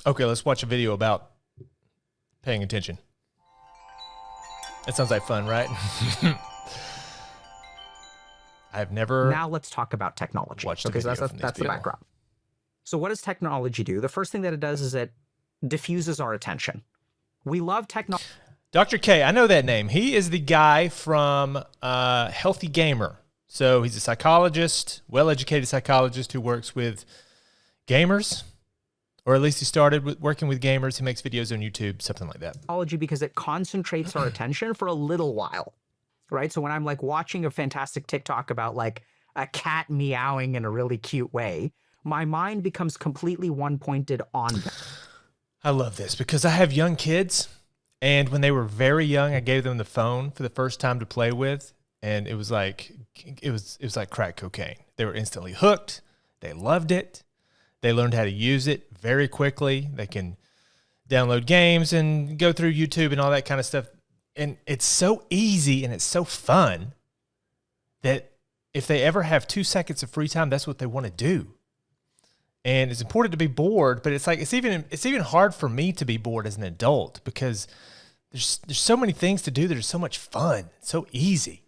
Okay, let's watch a video about paying attention. That sounds like fun, right? I've never. Now let's talk about technology. Watched a Okay, video so from that's these the people. background. So what does technology do? The first thing that it does is it diffuses our attention. We love technology. Dr. K, I know that name. He is the guy from Healthy Gamer. So he's a psychologist, well-educated psychologist who works with gamers, or at least he started working with gamers. He makes videos on YouTube, something like that. Technology because it concentrates our attention for a little while, right? So when I'm like watching a fantastic TikTok about like a cat meowing in a really cute way, my mind becomes completely one-pointed on them. I love this because I have young kids, and when they were very young, I gave them the phone for the first time to play with, and it was like crack cocaine. They were instantly hooked. They loved it. They learned how to use it very quickly. They can download games and go through YouTube and all that kind of stuff. And it's so easy and it's so fun that if they ever have 2 seconds of free time, that's what they want to do. And it's important to be bored, but it's even hard for me to be bored as an adult because there's so many things to do that are so much fun, so easy.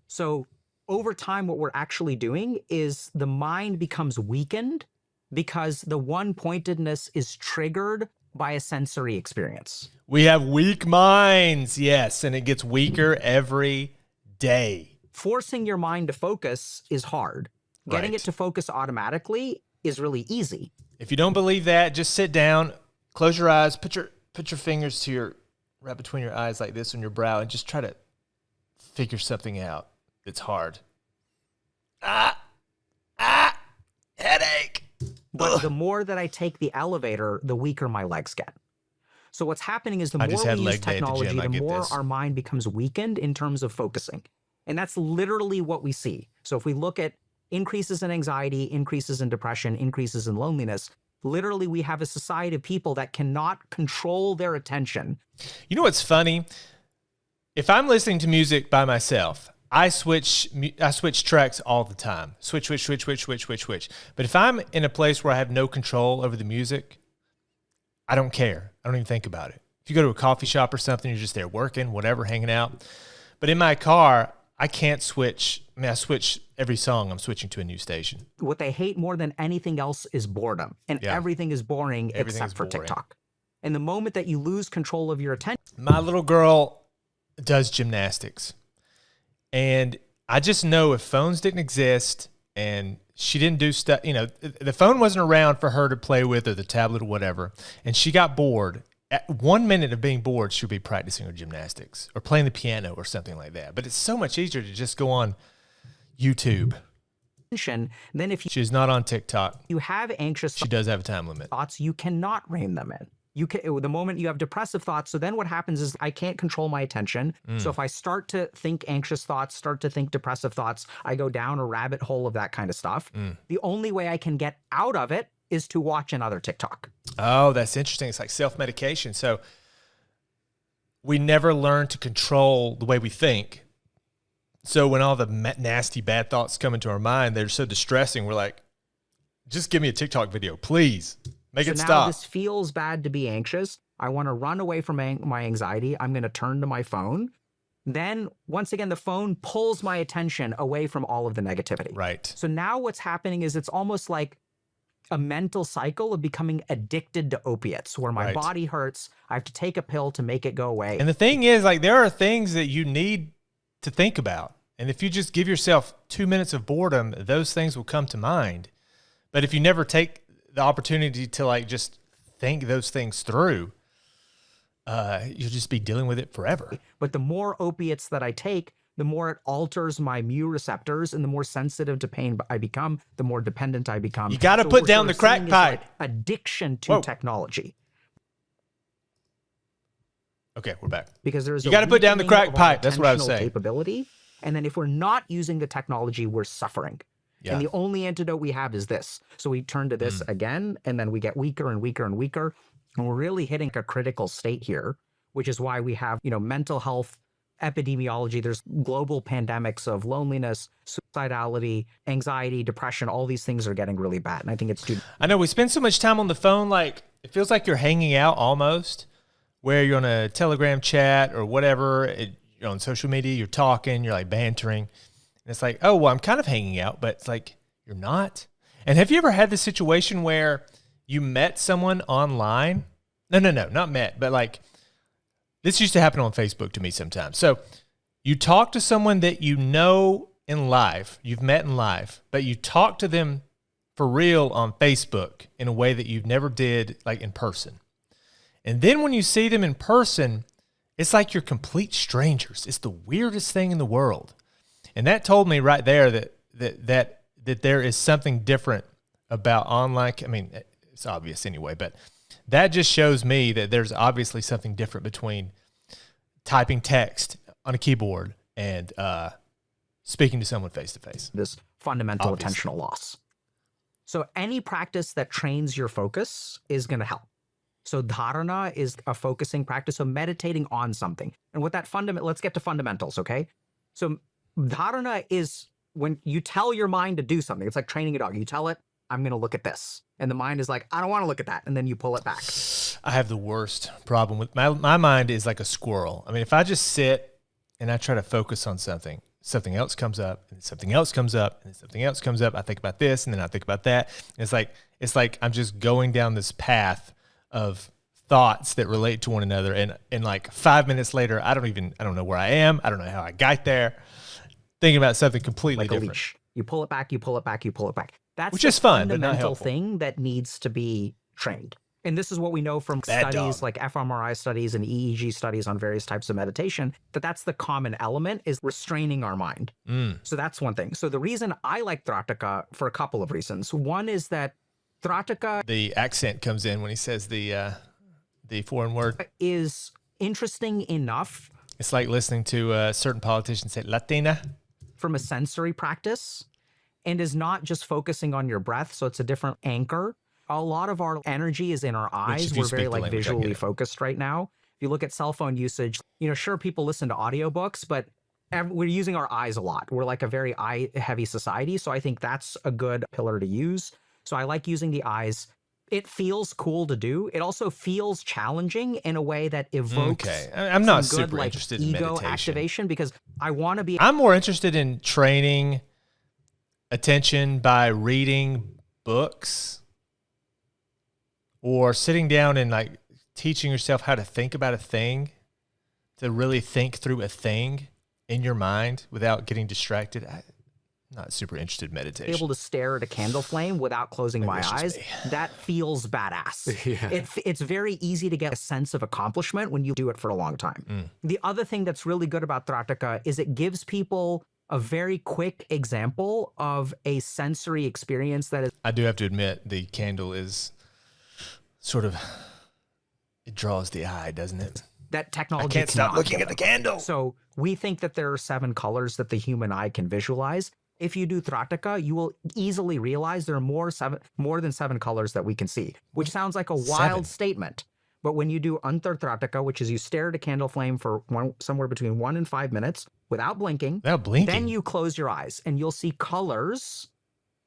So over time, what we're actually doing is the mind becomes weakened because the one-pointedness is triggered by a sensory experience. We have weak minds, yes, and it gets weaker every day. Forcing your mind to focus is hard. Getting Right. it to focus automatically is really easy. If you don't believe that, just sit down, close your eyes, put your fingers to right between your eyes like this on your brow, and just try to figure something out. It's hard. Headache. But the more that I take the elevator, the weaker my legs get. So what's happening is the I more just had we use leg day at the technology, gym. I the get more this. our mind becomes weakened in terms of focusing. And that's literally what we see. So if we look at increases in anxiety, increases in depression, increases in loneliness, literally we have a society of people that cannot control their attention. You know what's funny? If I'm listening to music by myself, I switch tracks all the time. Switch. But if I'm in a place where I have no control over the music, I don't care. I don't even think about it. If you go to a coffee shop or something, you're just there working, whatever, hanging out. But in my car, I can't switch. I mean, I switch every song. I'm switching to a new station. What they hate more than anything else is boredom. And everything is boring except for TikTok. And the moment that you lose control of your attention. My little girl does gymnastics. And I just know if phones didn't exist and she didn't do stuff, the phone wasn't around for her to play with or the tablet or whatever, and she got bored, at 1 minute of being bored, she'll be practicing her gymnastics or playing the piano or something like that. But it's so much easier to just go on YouTube. Then if She's not on TikTok. You have anxious She does have a time limit. thoughts, you cannot rein them in. You can, the moment you have depressive thoughts, so then what happens is I can't control my attention. So if I start to think anxious thoughts, start to think depressive thoughts, I go down a rabbit hole of that kind of stuff. The only way I can get out of it is to watch another TikTok. Oh, that's interesting. It's like self-medication. So we never learn to control the way we think. So when all the nasty, bad thoughts come into our mind, they're so distressing. We're like, just give me a TikTok video, please. Make it now stop. This feels bad to be anxious. I want to run away from my anxiety. I'm going to turn to my phone. Then once again, the phone pulls my attention away from all of the negativity. Right. So now what's happening is it's almost like a mental cycle of becoming addicted to opiates where my body hurts. I have to take a pill to make it go away. And the thing is, like, there are things that you need to think about. And if you just give yourself 2 minutes of boredom, those things will come to mind. But if you never take the opportunity to like just think those things through, you'll just be dealing with it forever. But the more opiates that I take, the more it alters my mu receptors, and the more sensitive to pain I become, the more dependent I become. You got to put down the crack pipe. Like addiction to technology. Okay, we're back. Because there's you got to put down the crack pipe. That's what I was saying. Capability, and then if we're not using the technology, we're suffering. Yeah. And the only antidote we have is this. So we turn to this again, and then we get weaker and weaker and weaker. And we're really hitting a critical state here, which is why we have, mental health epidemiology. There's global pandemics of loneliness, suicidality, anxiety, depression, all these things are getting really bad. And I think it's due. I know we spend so much time on the phone, like it feels like you're hanging out almost, where you're on a Telegram chat or whatever, you're on social media, you're talking, you're like bantering. And it's like, oh, well, I'm kind of hanging out, but it's like, you're not. And have you ever had this situation where you met someone online? No, not met, but like this used to happen on Facebook to me sometimes. So you talk to someone that you know in life, you've met in life, but you talk to them for real on Facebook in a way that you've never did like in person. And then when you see them in person, it's like you're complete strangers. It's the weirdest thing in the world. And that told me right there that there is something different about online. I mean, it's obvious anyway, but that just shows me that there's obviously something different between typing text on a keyboard and speaking to someone face to face. This fundamental attentional loss. So any practice that trains your focus is going to help. So dharana is a focusing practice, so meditating on something. And what that let's get to fundamentals, okay? So dharana is when you tell your mind to do something. It's like training a dog. You tell it, I'm going to look at this. And the mind is like, I don't want to look at that. And then you pull it back. I have the worst problem with my mind is like a squirrel. I mean, if I just sit and I try to focus on something else comes up, and something else comes up, and something else comes up. I think about this, and then I think about that. And it's like I'm just going down this path of thoughts that relate to one another. And like 5 minutes later, I don't know where I am. I don't know how I got there. Thinking about something completely different. A leash. You pull it back, you pull it back, you pull it back. That's which is fun, but not fundamental helpful. Thing that needs to be trained. And this is what we know from studies like fMRI studies and EEG studies on various types of meditation, that's the common element is restraining our mind. So that's one thing. So the reason I like Trataka for a couple of reasons. One is that Trataka, the accent comes in when he says the foreign word, is interesting enough. It's like listening to a certain politician say Latina. From a sensory practice, and is not just focusing on your breath. So it's a different anchor. A lot of our energy is in our eyes. We're very like visually focused right now. If you look at cell phone usage, sure, people listen to audiobooks, but we're using our eyes a lot. We're like a very eye heavy society. So I think that's a good pillar to use. So I like using the eyes. It feels cool to do. It also feels challenging in a way that evokes I'm not super interested in ego meditation. Activation because I want to be. I'm more interested in training attention by reading books or sitting down and like teaching yourself how to think about a thing, to really think through a thing in your mind without getting distracted. I'm not super interested in meditation. Able to stare at a candle flame without closing my eyes, that feels badass. Yeah. It's very easy to get a sense of accomplishment when you do it for a long time. The other thing that's really good about Trataka is it gives people a very quick example of a sensory experience that is. I do have to admit, the candle is sort of, it draws the eye, doesn't it? That technology. I can't stop looking at the candle. So we think that there are 7 colors that the human eye can visualize. If you do Trataka, you will easily realize there are more than 7 colors that we can see, which sounds like a wild statement. But when you do Antar Trataka, which is you stare at a candle flame for somewhere between 1 and 5 minutes without blinking, then you close your eyes and you'll see colors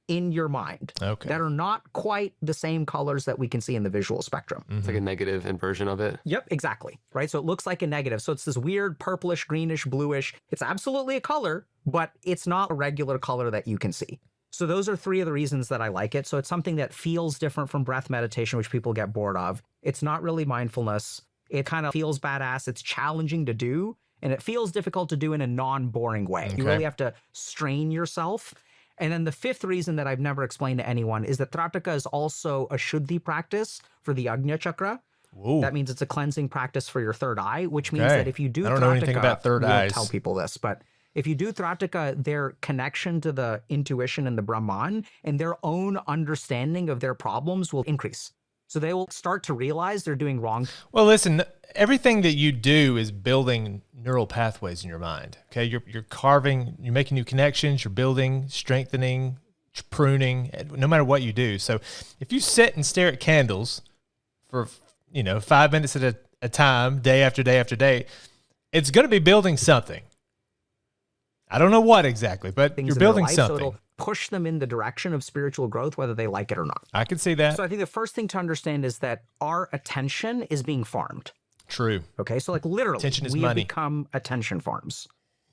in your mind that are not quite the same colors that we can see in the visual spectrum. It's like a negative inversion of it. Yep, exactly. Right. So it looks like a negative. So it's this weird purplish, greenish, bluish. It's absolutely a color, but it's not a regular color that you can see. So those are 3 of the reasons that I like it. So it's something that feels different from breath meditation, which people get bored of. It's not really mindfulness. It kind of feels badass. It's challenging to do, and it feels difficult to do in a non-boring way. You really have to strain yourself. And then the 5th reason that I've never explained to anyone is that Trataka is also a Shuddhi practice for the Ajna Chakra. Ooh. That means it's a cleansing practice for your third eye, which means that if you do Trataka, I don't know anything about third eyes. Tell people this, but if you do Trataka, their connection to the intuition and the Brahman and their own understanding of their problems will increase. So they will start to realize they're doing wrong. Well, listen, everything that you do is building neural pathways in your mind. Okay, you're carving, you're making new connections, you're building, strengthening, pruning, no matter what you do. So if you sit and stare at candles for 5 minutes at a time, day after day after day, it's going to be building something. I don't know what exactly, but things you're in their building life, something. so it'll push them in the direction of spiritual growth, whether they like it or not. I can see that. So I think the first thing to understand is that our attention is being farmed. True. Okay, so like literally, Attention is we have money. become attention farms.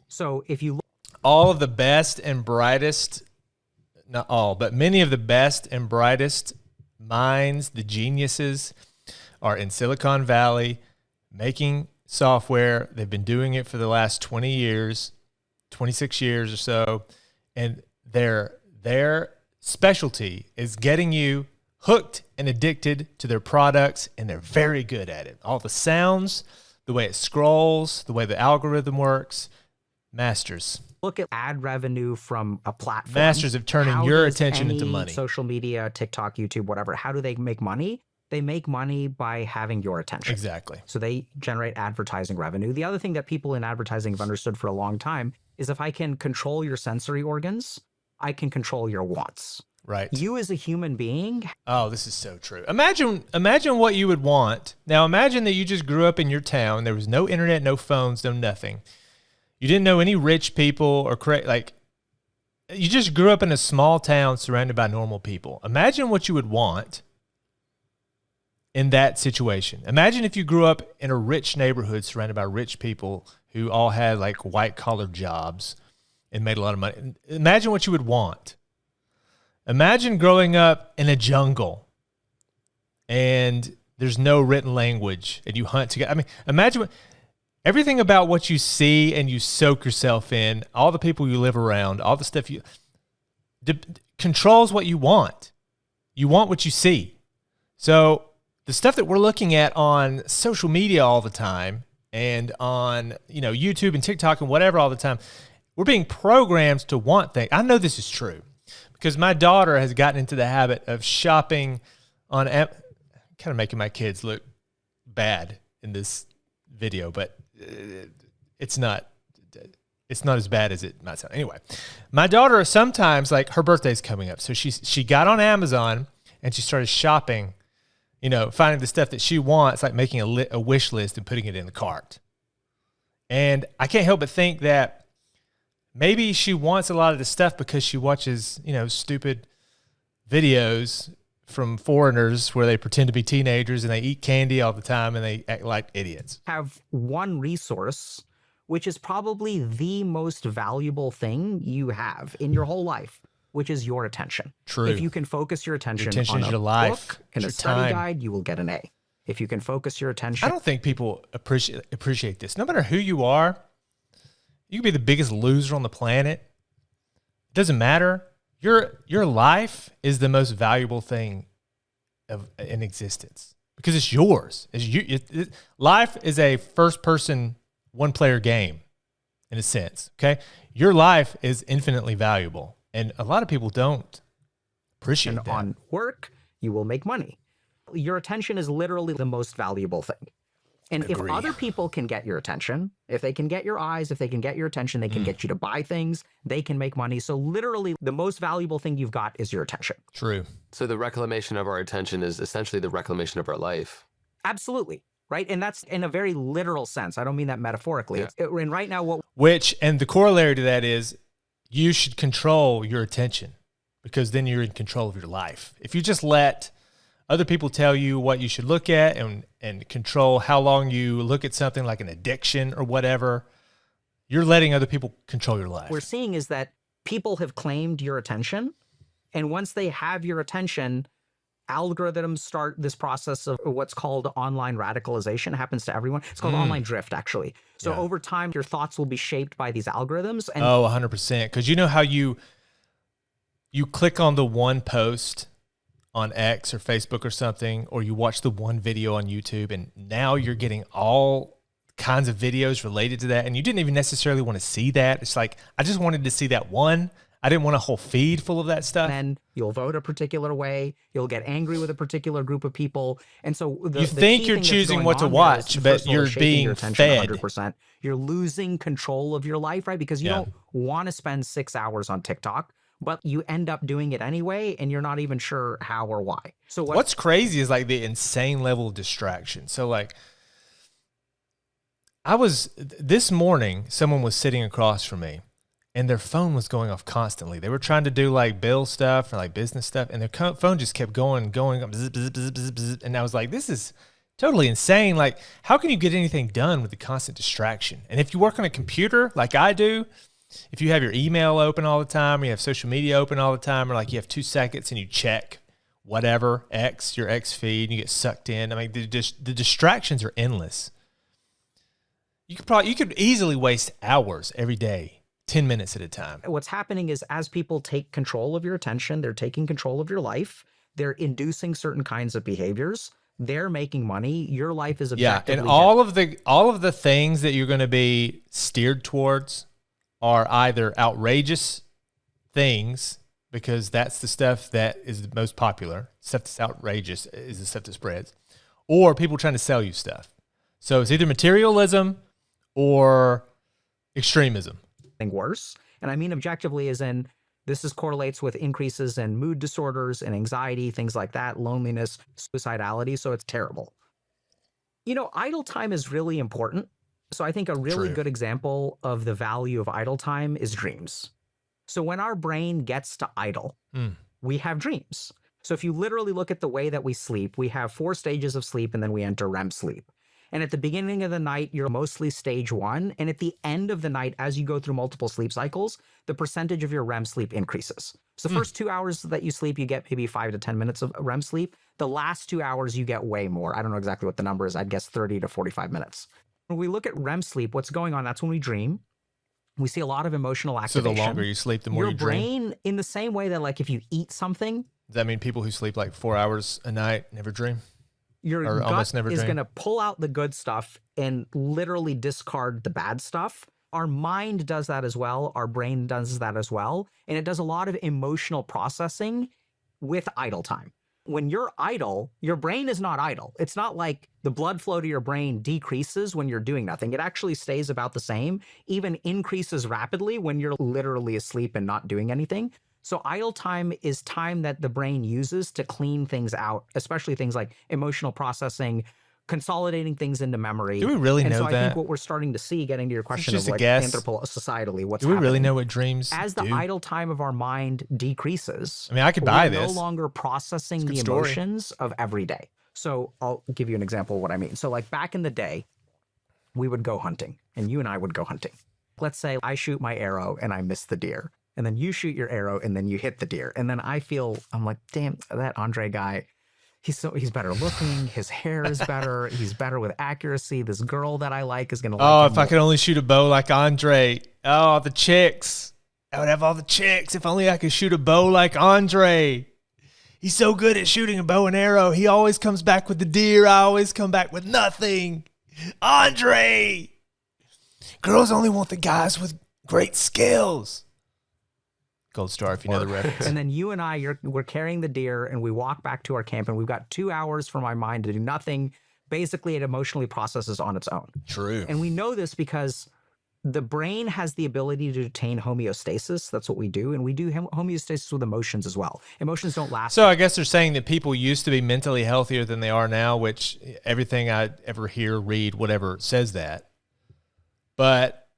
So if you look, All of the best and brightest, not all, but many of the best and brightest minds, the geniuses, are in Silicon Valley making software. They've been doing it for the last 20 years, 26 years or so. And their specialty is getting you hooked and addicted to their products, and they're very good at it. All the sounds, the way it scrolls, the way the algorithm works, masters. look at ad revenue from a platform. Masters of turning How your does attention into any money. Social media, TikTok, YouTube, whatever. How do they make money? They make money by having your attention. Exactly. So they generate advertising revenue. The other thing that people in advertising have understood for a long time is if I can control your sensory organs, I can control your wants. Right. You as a human being. Oh, this is so true. Imagine what you would want. Now imagine that you just grew up in your town. There was no internet, no phones, no nothing. You didn't know any rich people or you just grew up in a small town surrounded by normal people. Imagine what you would want in that situation. Imagine if you grew up in a rich neighborhood surrounded by rich people who all had like white collar jobs and made a lot of money. Imagine what you would want. Imagine growing up in a jungle and there's no written language and you hunt together. I mean, imagine everything about what you see and you soak yourself in, all the people you live around, all the stuff controls what you want. You want what you see. So the stuff that we're looking at on social media all the time and on, YouTube and TikTok and whatever all the time, we're being programmed to want things. I know this is true because my daughter has gotten into the habit of shopping on kind of making my kids look bad in this video, but it's not as bad as it might sound. Anyway, my daughter sometimes, like, her birthday's coming up, so she got on Amazon and she started shopping, finding the stuff that she wants, like making a wish list and putting it in the cart. And I can't help but think that maybe she wants a lot of the stuff because she watches, stupid videos from foreigners where they pretend to be teenagers and they eat candy all the time and they act like idiots. Have one resource, which is probably the most valuable thing you have in your whole life, which is your attention. True. If you can focus your attention on is a your life, book and a your study time. guide, you will get an A. If you can focus your attention. I don't think people appreciate this. No matter who you are, you can be the biggest loser on the planet. It doesn't matter. Your life is the most valuable thing in existence because it's yours. Life is a first-person, one-player game in a sense, okay? Your life is infinitely valuable, and a lot of people don't appreciate that. On work, you will make money. Your attention is literally the most valuable thing. And Agree. if other people can get your attention, if they can get your eyes, if they can get your attention, they can get you to buy things, they can make money. So literally the most valuable thing you've got is your attention. True. So the reclamation of our attention is essentially the reclamation of our life. Absolutely. Right. And that's in a very literal sense. I don't mean that metaphorically. Yeah. And right now, And the corollary to that is you should control your attention because then you're in control of your life. If you just let other people tell you what you should look at and control how long you look at something like an addiction or whatever, you're letting other people control your life. we're seeing is that people have claimed your attention. And once they have your attention, algorithms start this process of what's called online radicalization. It happens to everyone. It's called online drift, actually. So Yeah. over time, your thoughts will be shaped by these algorithms. And 100%. Because you know how you click on the one post on X or Facebook or something, or you watch the one video on YouTube, and now you're getting all kinds of videos related to that, and you didn't even necessarily want to see that. It's like, I just wanted to see that one. I didn't want a whole feed full of that stuff. then you'll vote a particular way. You'll get angry with a particular group of people. And so You think you're choosing what to watch, but you're being fed. 100%. You're losing control of your life, right? Because you don't want to spend 6 hours on TikTok, but you end up doing it anyway, and you're not even sure how or why. So What's crazy is like the insane level of distraction. So like this morning, someone was sitting across from me and their phone was going off constantly. They were trying to do like bill stuff or like business stuff, and their phone just kept going, bzz, bzz, bzz, bzz, bzz. And I was like, this is totally insane. Like, how can you get anything done with the constant distraction? And if you work on a computer like I do, if you have your email open all the time, or you have social media open all the time, or like you have 2 seconds and you check whatever, your X feed, and you get sucked in. I mean, the distractions are endless. You could easily waste hours every day, 10 minutes at a time. What's happening is as people take control of your attention, they're taking control of your life, they're inducing certain kinds of behaviors, they're making money, your life is objectively and all of the things that you're going to be steered towards are either outrageous things, because that's the stuff that is the most popular. Stuff that's outrageous is the stuff that spreads, or people trying to sell you stuff. So it's either materialism or extremism. Worse. And I mean objectively as in correlates with increases in mood disorders and anxiety, things like that, loneliness, suicidality. So it's terrible. You know, idle time is really important. So I think a really good example of the value of idle time is dreams. So when our brain gets to idle, we have dreams. So if you literally look at the way that we sleep, we have 4 stages of sleep and then we enter REM sleep. And at the beginning of the night, you're mostly stage 1. And at the end of the night, as you go through multiple sleep cycles, the percentage of your REM sleep increases. So the first 2 hours that you sleep, you get maybe 5 to 10 minutes of REM sleep. The last 2 hours, you get way more. I don't know exactly what the number is. I'd guess 30 to 45 minutes. When we look at REM sleep, what's going on? That's when we dream. We see a lot of emotional activation. So the longer you sleep, the more you dream? Your brain, in the same way that like if you eat something. Does that mean people who sleep like 4 hours a night never dream? Your gut is going to pull out the good stuff and literally discard the bad stuff. Our mind does that as well. Our brain does that as well. And it does a lot of emotional processing with idle time. When you're idle, your brain is not idle. It's not like the blood flow to your brain decreases when you're doing nothing. It actually stays about the same, even increases rapidly when you're literally asleep and not doing anything. So idle time is time that the brain uses to clean things out, especially things like emotional processing, consolidating things into memory. Do we really know that? I think what we're starting to see, getting to your question of like societally, what's happening. Do we really happening, know what dreams as the idle time of our mind decreases? I mean, I could buy we're this. no longer processing the emotions of every day. So I'll give you an example of what I mean. So like back in the day, we would go hunting, and you and I would go hunting. Let's say I shoot my arrow and I miss the deer. And then you shoot your arrow and then you hit the deer. And then I'm like, damn, that Andre guy, he's better looking. His hair is better. He's better with accuracy. This girl that I like is going to like him. Oh, if I could only shoot a bow like Andre. Oh, the chicks. I would have all the chicks. If only I could shoot a bow like Andre. He's so good at shooting a bow and arrow. He always comes back with the deer. I always come back with nothing. Andre. Girls only want the guys with great skills. Gold star if you know the reference. And then you and I, we're carrying the deer and we walk back to our camp and we've got 2 hours for my mind to do nothing. Basically, it emotionally processes on its own. True. And we know this because the brain has the ability to attain homeostasis. That's what we do. And we do homeostasis with emotions as well. Emotions don't last. So I guess they're saying that people used to be mentally healthier than they are now, which everything I ever hear, read, whatever says that. But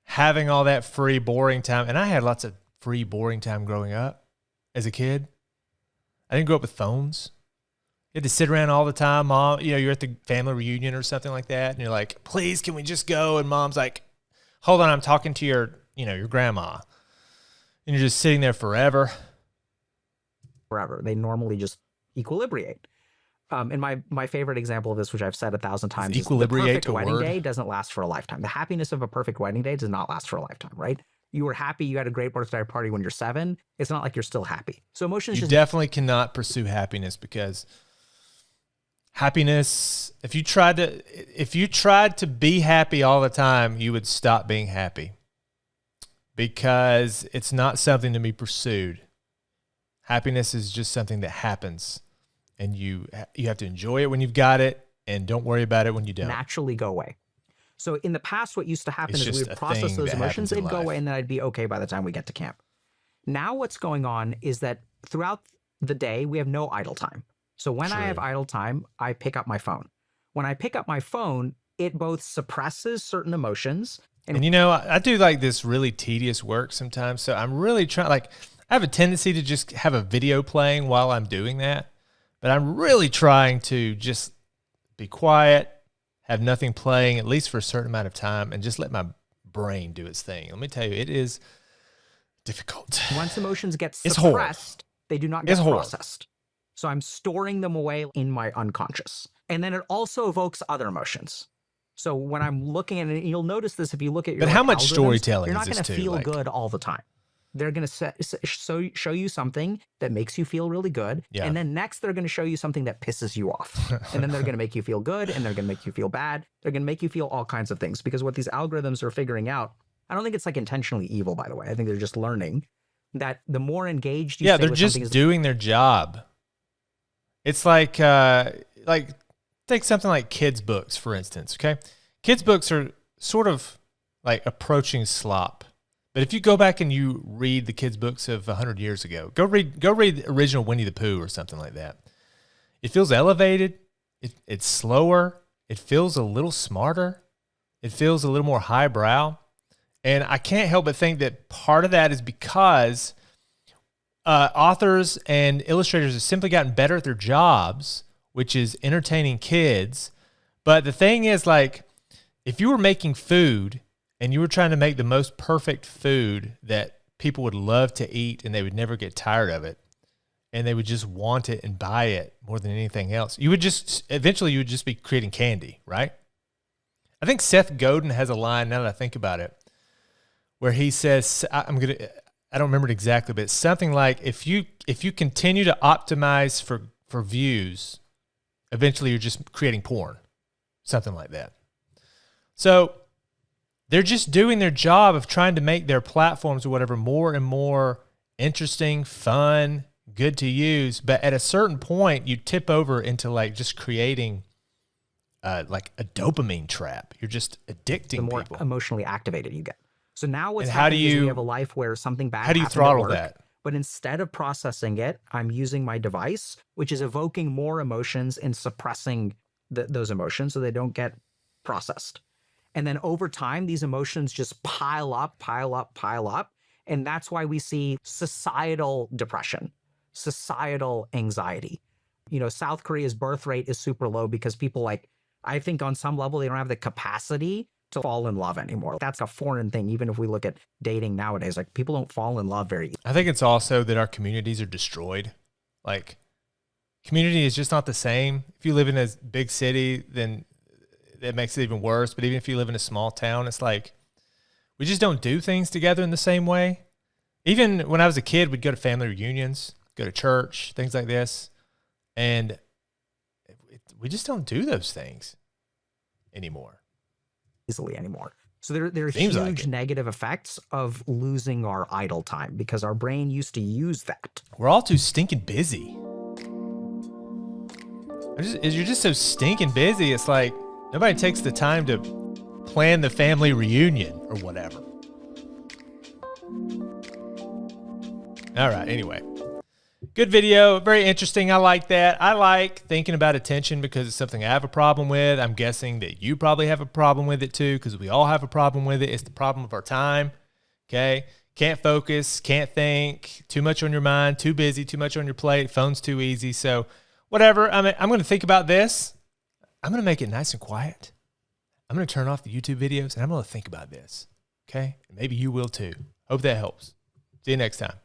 having all that free, boring time, and I had lots of free, boring time growing up as a kid. I didn't grow up with phones. You had to sit around all the time. Mom, you're at the family reunion or something like that, and you're like, please, can we just go? And mom's like, hold on, I'm talking to your grandma. And you're just sitting there forever. Forever. They normally just equilibrate. And my favorite example of this, which I've said 1,000 times, is the perfect wedding day doesn't last for a lifetime. The happiness of a perfect wedding day does not last for a lifetime, right? You were happy, you had a great birthday party when you're 7. It's not like you're still happy. So emotions you definitely cannot pursue happiness, because happiness, if you tried to be happy all the time, you would stop being happy, because it's not something to be pursued. Happiness is just something that happens, and you have to enjoy it when you've got it, and don't worry about it when you don't. Naturally go away. So in the past, what used to happen is we would process those emotions, they'd go away, and then I'd be okay by the time we get to camp. Now what's going on is that throughout the day, we have no idle time. So when I have idle time, I pick up my phone. When I pick up my phone, it both suppresses certain emotions And you know, I do like this really tedious work sometimes. So I'm really trying, like, I have a tendency to just have a video playing while I'm doing that. But I'm really trying to just be quiet, have nothing playing, at least for a certain amount of time, and just let my brain do its thing. Let me tell you, it is difficult. Once emotions get suppressed, they do not get processed. So I'm storing them away in my unconscious. And then it also evokes other emotions. So when I'm looking at it, you'll notice this if you look at your But how much storytelling you're not is going this to too? feel Like, good all the time. They're going to show you something that makes you feel really good. Yeah. And then next, they're going to show you something that pisses you off. And then they're going to make you feel good, and they're going to make you feel bad. They're going to make you feel all kinds of things, because what these algorithms are figuring out, I don't think it's like intentionally evil, by the way. I think they're just learning that the more engaged you stay they're with just something doing their job. It's like take something like kids' books, for instance, okay? Kids' books are sort of like approaching slop. But if you go back and you read the kids' books of 100 years ago, go read the original Winnie the Pooh or something like that. It feels elevated. It's slower. It feels a little smarter. It feels a little more highbrow. And I can't help but think that part of that is because authors and illustrators have simply gotten better at their jobs, which is entertaining kids. But the thing is, like, if you were making food and you were trying to make the most perfect food that people would love to eat and they would never get tired of it, and they would just want it and buy it more than anything else, eventually you would just be creating candy, right? I think Seth Godin has a line, now that I think about it, where he says, I don't remember it exactly, but it's something like, if you continue to optimize for views, eventually you're just creating porn, something like that. So they're just doing their job of trying to make their platforms or whatever more and more interesting, fun, good to use. But at a certain point, you tip over into like just creating like a dopamine trap. You're just addicting the more people. emotionally activated you get. So now what's And how happening do is we you- have a life where something bad How do you happened at throttle work, that? but instead of processing it, I'm using my device, which is evoking more emotions and suppressing those emotions so they don't get processed. And then over time, these emotions just pile up. And that's why we see societal depression, societal anxiety. You know, South Korea's birth rate is super low because people, like, I think on some level, they don't have the capacity to fall in love anymore. That's a foreign thing. Even if we look at dating nowadays, like, people don't fall in love very easily. I think it's also that our communities are destroyed. Like, community is just not the same. If you live in a big city, then that makes it even worse. But even if you live in a small town, it's like we just don't do things together in the same way. Even when I was a kid, we'd go to family reunions, go to church, things like this. And we just don't do those things anymore. So there are Seems huge like it. negative effects of losing our idle time because our brain used to use that. We're all too stinking busy. You're just so stinking busy. It's like nobody takes the time to plan the family reunion or whatever. All right, anyway. Good video, very interesting. I like that. I like thinking about attention because it's something I have a problem with. I'm guessing that you probably have a problem with it too, because we all have a problem with it. It's the problem of our time, okay? Can't focus, can't think, too much on your mind, too busy, too much on your plate, phone's too easy. So whatever, I'm going to think about this. I'm going to make it nice and quiet. I'm going to turn off the YouTube videos, and I'm going to think about this, okay? Maybe you will too. Hope that helps. See you next time.